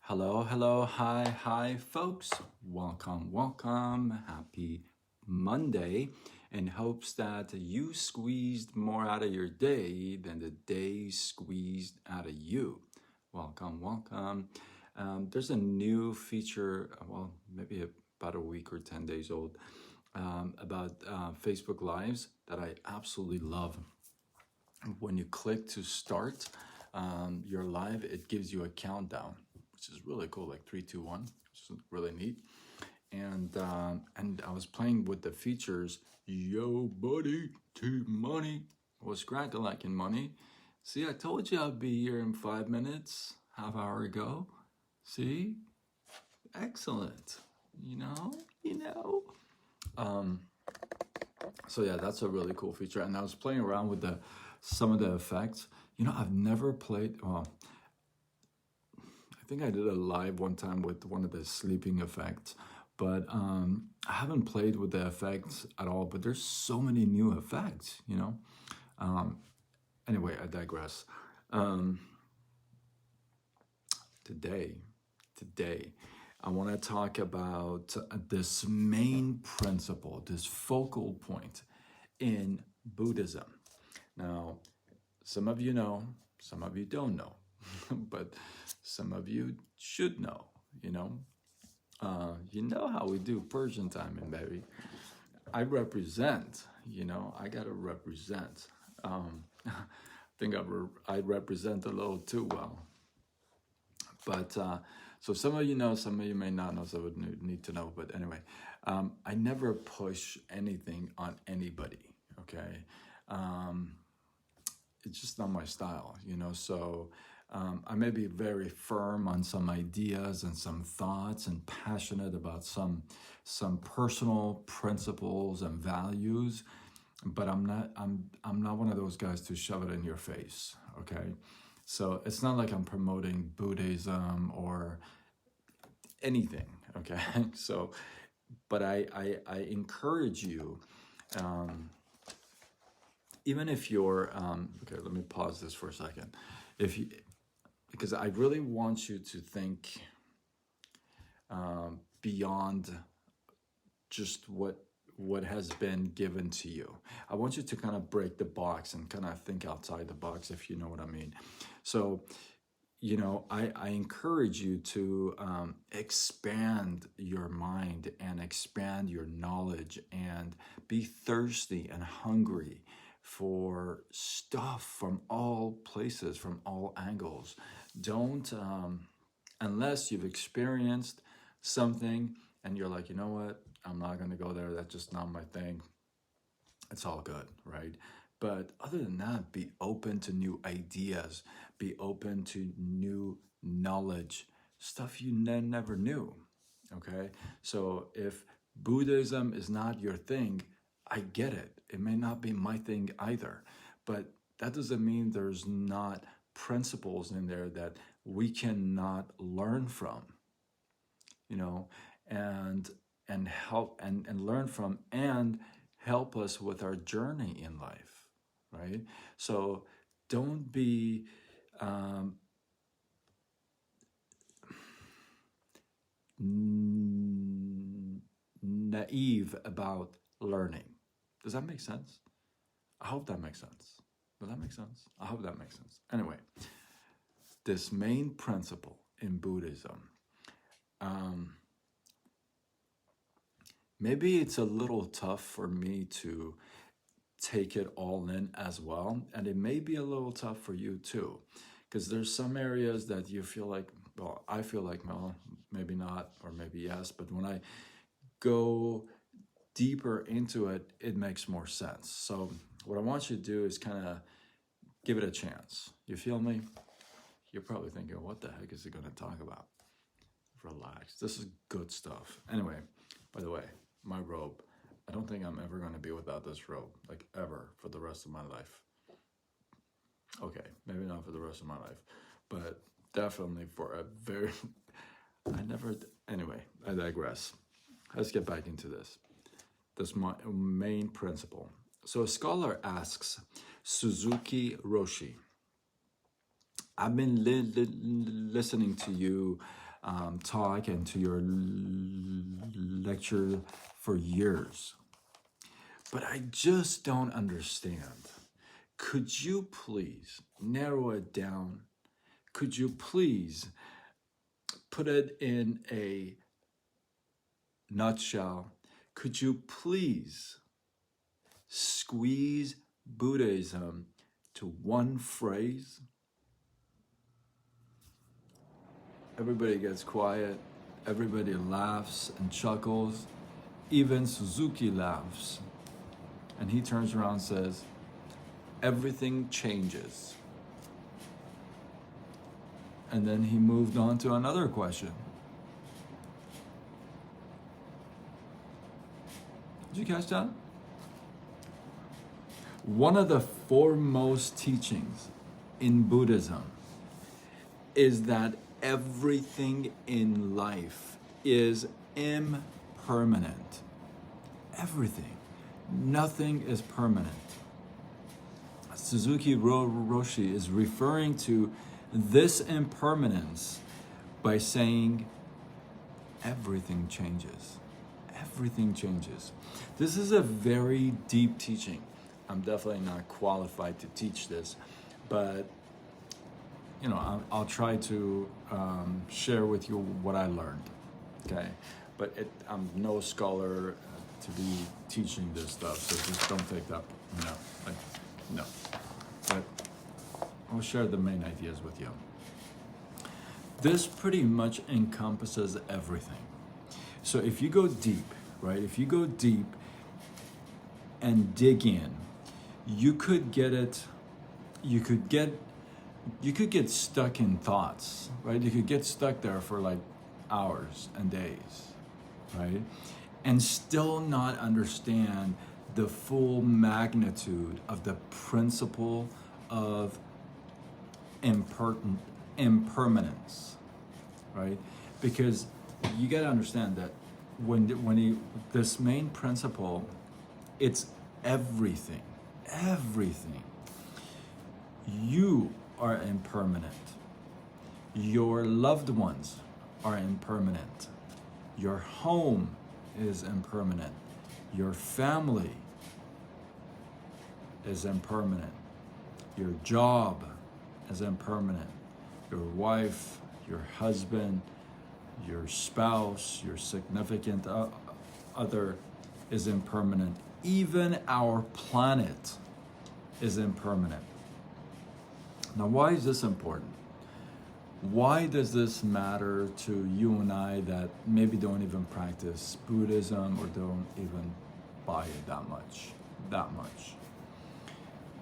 Hello, hello, hi, folks. Welcome. Happy Monday. In hopes that you squeezed more out of your day than the day squeezed out of you. Welcome. There's a new feature, well, maybe about a week or 10 days old, about Facebook Lives that I absolutely love. When you click to start your live, it gives you a countdown, which is really cool, like 3, 2, 1, which is really neat. And I was playing with the features. Yo, buddy, T-Money was cracking like in money. See, I told you I'd be here in 5 minutes, half hour ago. See, excellent. You know. So yeah, that's a really cool feature. And I was playing around with some of the effects. I've never played. Well, I think I did a live one time with one of the sleeping effects, but I haven't played with the effects at all. But there's so many new effects, Anyway, I digress. Today, I want to talk about this main principle, this focal point in Buddhism. Now, some of you know, some of you don't know, but some of you should know, You know how we do Persian time in baby. I represent, I got to represent. I think I represent a little too well. But so some of you know, some of you may not know, so I would need to know. But anyway, I never push anything on anybody, okay? It's just not my style, So I may be very firm on some ideas and some thoughts and passionate about some personal principles and values, but I'm not one of those guys to shove it in your face, okay? So it's not like I'm promoting Buddhism or anything, okay? So, but I encourage you, even if you're, okay, let me pause this for a second. Because I really want you to think beyond just what has been given to you. I want you to kind of break the box and kind of think outside the box, if you know what I mean. So, I encourage you to expand your mind and expand your knowledge and be thirsty and hungry for stuff from all places, from all angles. Don't, unless you've experienced something and you're like, you know what, I'm not going to go there. That's just not my thing. It's all good, right? But other than that, be open to new ideas. Be open to new knowledge, stuff you never knew, okay? So if Buddhism is not your thing, I get it. It may not be my thing either. But that doesn't mean there's not principles in there that we cannot learn from, and help and learn from and help us with our journey in life, right? So don't be naive about learning. Does that make sense? I hope that makes sense. Does that make sense? I hope that makes sense. Anyway, this main principle in Buddhism, maybe it's a little tough for me to take it all in as well. And it may be a little tough for you too, because there's some areas that you feel like, well, I feel like, well, maybe not, or maybe yes. But when I go deeper into it, it makes more sense. So what I want you to do is kind of give it a chance. You feel me? You're probably thinking, what the heck is he going to talk about? Relax. This is good stuff. Anyway, by the way, my robe. I don't think I'm ever going to be without this robe, like ever, for the rest of my life. Okay, maybe not for the rest of my life, but definitely for a very... Anyway, I digress. Let's get back into this. That's my main principle. So a scholar asks, Suzuki Roshi, I've been listening to you talk and to your lecture for years. But I just don't understand. Could you please narrow it down? Could you please put it in a nutshell? Could you please squeeze Buddhism to one phrase? Everybody gets quiet. Everybody laughs and chuckles. Even Suzuki laughs. And he turns around and says, everything changes. And then he moved on to another question. Did you catch that? One of the foremost teachings in Buddhism is that everything in life is impermanent. Everything. Nothing is permanent. Suzuki Roshi is referring to this impermanence by saying everything changes. Everything changes. This is a very deep teaching. I'm definitely not qualified to teach this, but I'll try to share with you what I learned. Okay, but I'm no scholar to be teaching this stuff, so just don't take that. No. But I'll share the main ideas with you. This pretty much encompasses everything. So if you go deep, right? If you go deep and dig in, you could get stuck in thoughts, right? You could get stuck there for like hours and days, right? And still not understand the full magnitude of the principle of impermanence, right? Because you got to understand that this main principle, it's everything. You are impermanent. Your loved ones are impermanent. Your home is impermanent. Your family is impermanent. Your job is impermanent. Your wife, your husband, your spouse, your significant other is impermanent. Even our planet is impermanent. Now, why is this important? Why does this matter to you and I that maybe don't even practice Buddhism or don't even buy it that much?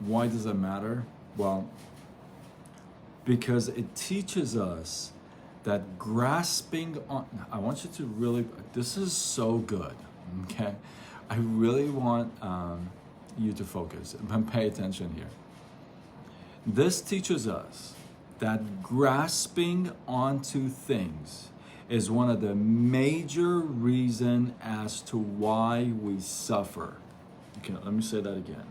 Why does it matter? Well, because it teaches us that grasping on, I want you to really, this is so good, okay? I really want you to focus and pay attention here. This teaches us that grasping onto things is one of the major reasons as to why we suffer. Okay, let me say that again.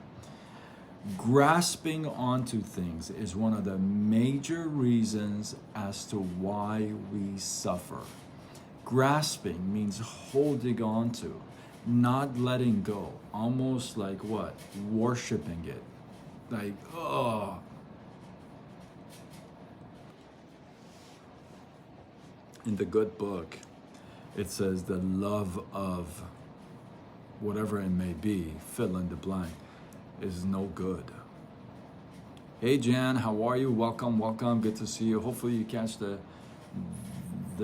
Grasping onto things is one of the major reasons as to why we suffer. Grasping means holding on to, not letting go, almost like what? Worshipping it. Like, oh. In the good book, it says the love of whatever it may be, fill in the blank, is no good. Hey Jan, how are you? Welcome. Good to see you. Hopefully you catch the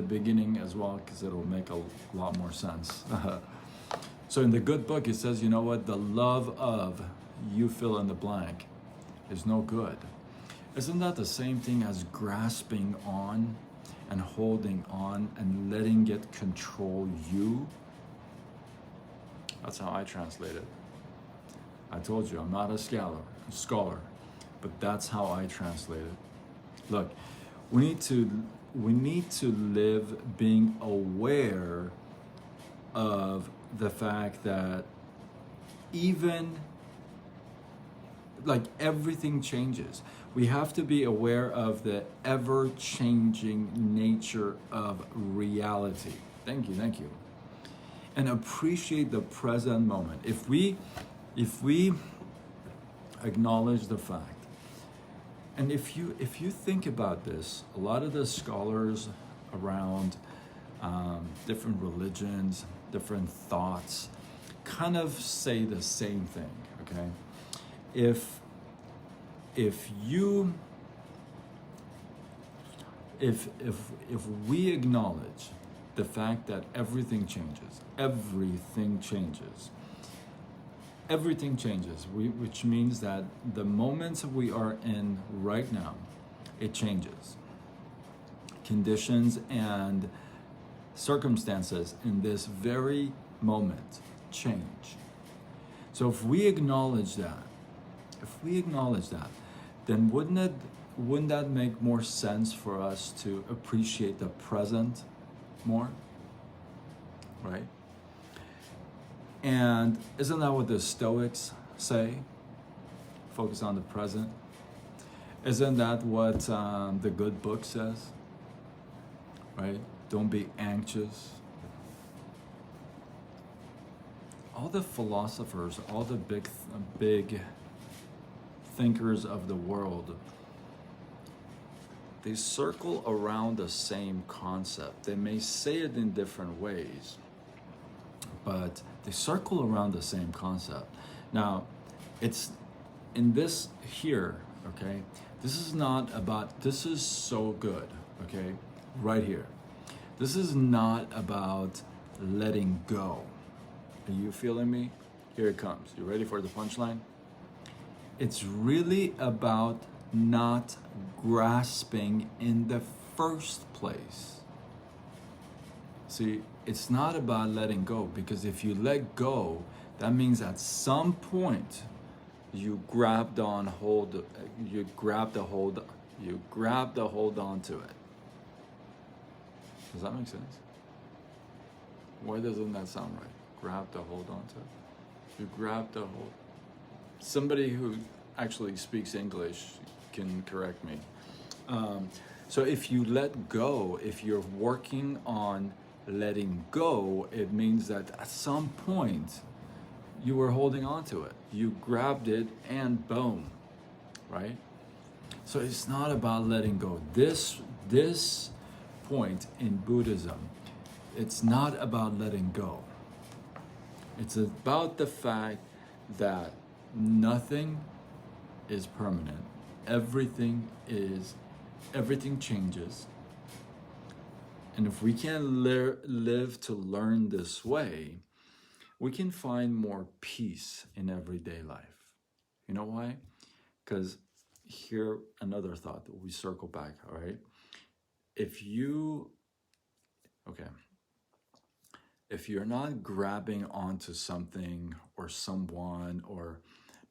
beginning as well, because it'll make a lot more sense. So in the good book, it says, you know what? The love of you fill in the blank is no good. Isn't that the same thing as grasping on and holding on and letting it control you? That's how I translate it. I told you, I'm not a scholar, but that's how I translate it. Look, we need to live being aware of the fact that even like everything changes. We have to be aware of the ever-changing nature of reality. Thank you, thank you. And appreciate the present moment. If we acknowledge the fact, and if you think about this, a lot of the scholars around different religions, different thoughts, kind of say the same thing. Okay, if we acknowledge the fact that everything changes, which means that the moments we are in right now, it changes. Conditions and circumstances in this very moment change. So if we acknowledge that, then wouldn't that make more sense for us to appreciate the present more, right? And isn't that what the Stoics say? Focus on the present. Isn't that what the good book says? Right? Don't be anxious. All the philosophers, all the big thinkers of the world, they circle around the same concept. They may say it in different ways, but they circle around the same concept. Now, it's in this here, okay? This is so good, okay? Right here. This is not about letting go. Are you feeling me? Here it comes. You ready for the punchline? It's really about not grasping in the first place. See, it's not about letting go, because if you let go, that means at some point you grabbed the hold onto it. Does that make sense? Why doesn't that sound right? Grab the hold onto it. You grab the hold. Somebody who actually speaks English can correct me. So if you let go, if you're working on letting go, it means that at some point you were holding on to it. You grabbed it and boom, right? So it's not about letting go. This point in Buddhism, it's not about letting go. It's about the fact that nothing is permanent. Everything changes. And if we can live to learn this way, we can find more peace in everyday life. You know why? Because here, another thought that we circle back, all right? If you're not grabbing onto something or someone, or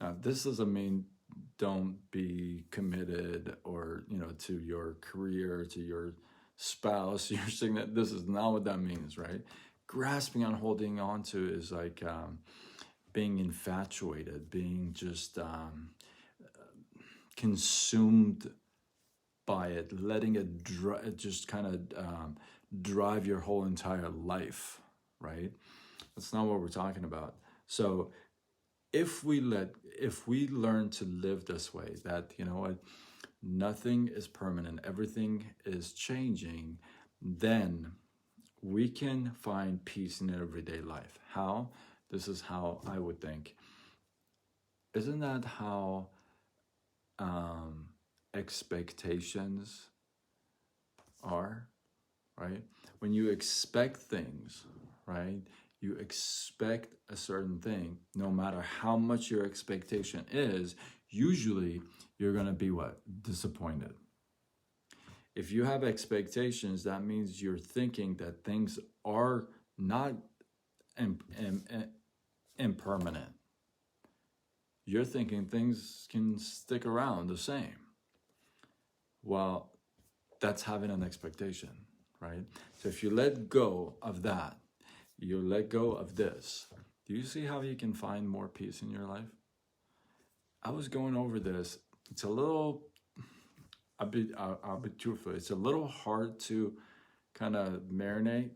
now this doesn't mean don't be committed or to your career, to your spouse, you're saying that this is not what that means, right? Grasping on, holding on to is like being infatuated, being just consumed by it, letting it just kind of drive your whole entire life, right? That's not what we're talking about. So if we learn to live this way, that nothing is permanent, everything is changing, then we can find peace in everyday life. How? This is how I would think. Isn't that how expectations are, right? When you expect things, right? You expect a certain thing, no matter how much your expectation is, usually you're going to be what? Disappointed. If you have expectations, that means you're thinking that things are not impermanent. You're thinking things can stick around the same. Well, that's having an expectation, right? So if you let go of that, you let go of this, do you see how you can find more peace in your life? I was going over this. It's a little I'll be truthful. It's a little hard to kind of marinate,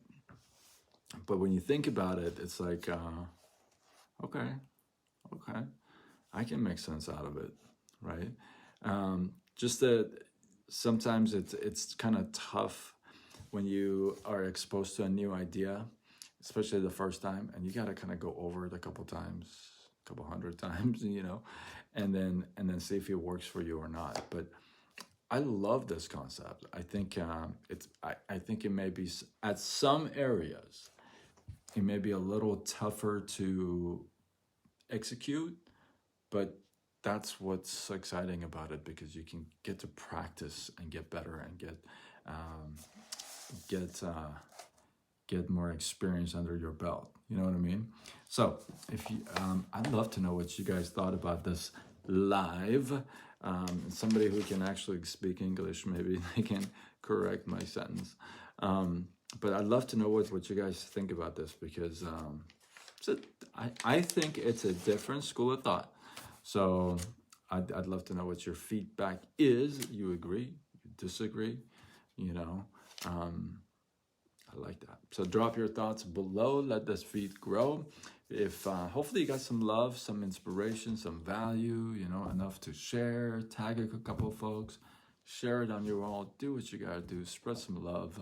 but when you think about it, it's like, okay, okay, I can make sense out of it, right? Just that sometimes it's kind of tough when you are exposed to a new idea, especially the first time, and you got to kind of go over it a couple times, a couple hundred times, and then see if it works for you or not. But I love this concept. I think I think it may be at some areas it may be a little tougher to execute, but that's what's exciting about it, because you can get to practice and get better and get more experience under your belt. You know what I mean? So if you, I'd love to know what you guys thought about this live. Somebody who can actually speak English, maybe they can correct my sentence. But I'd love to know what you guys think about this, because I think it's a different school of thought. So I'd love to know what your feedback is. You agree? You disagree? I like that. So drop your thoughts below. Let this feed grow. If hopefully you got some love, some inspiration, some value, enough to share, tag a couple of folks, share it on your wall, do what you gotta do, spread some love.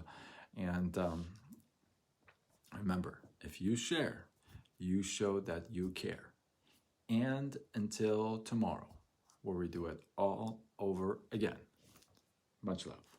And remember, if you share, you show that you care. And until tomorrow, where we do it all over again. Much love.